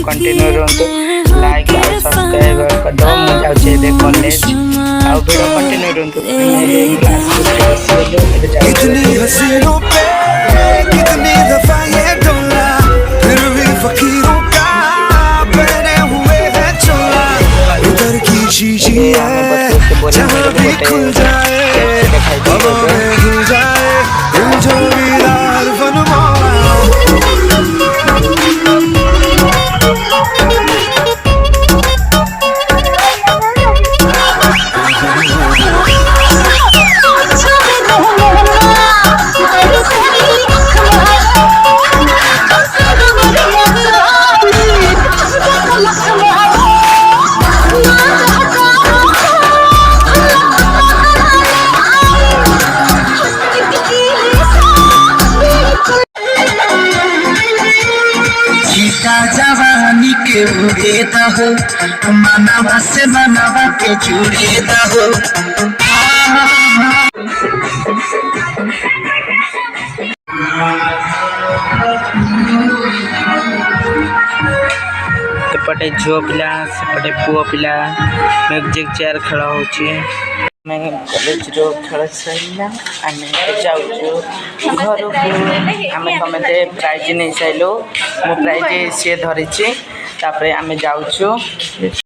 Continue रहतु like और subscribe करदो मु जाउछे बे कॉलेज आ वीडियो कंटिन्यू रहतु क्लास कितनी हसीनों पे कितनी दफा ये डोला फिर भी फकीरों का बने हुए है चोला इधर की शीशी है जहाँ भी खुल जाए हवा में घुल जाए दिल जो वीरार बनवाओ जवानी के उड़ेता हो मानवा से मानवा के जुड़ेता हो सेपटे झील पिला सेपटे पुओ पिला म्यूजिक चेयर खेल हो कॉलेज खेल सर आम जाऊँ घर को आम समस्ते प्राइज नहीं सारू मो प्राइज सी धरी आम जाऊँ।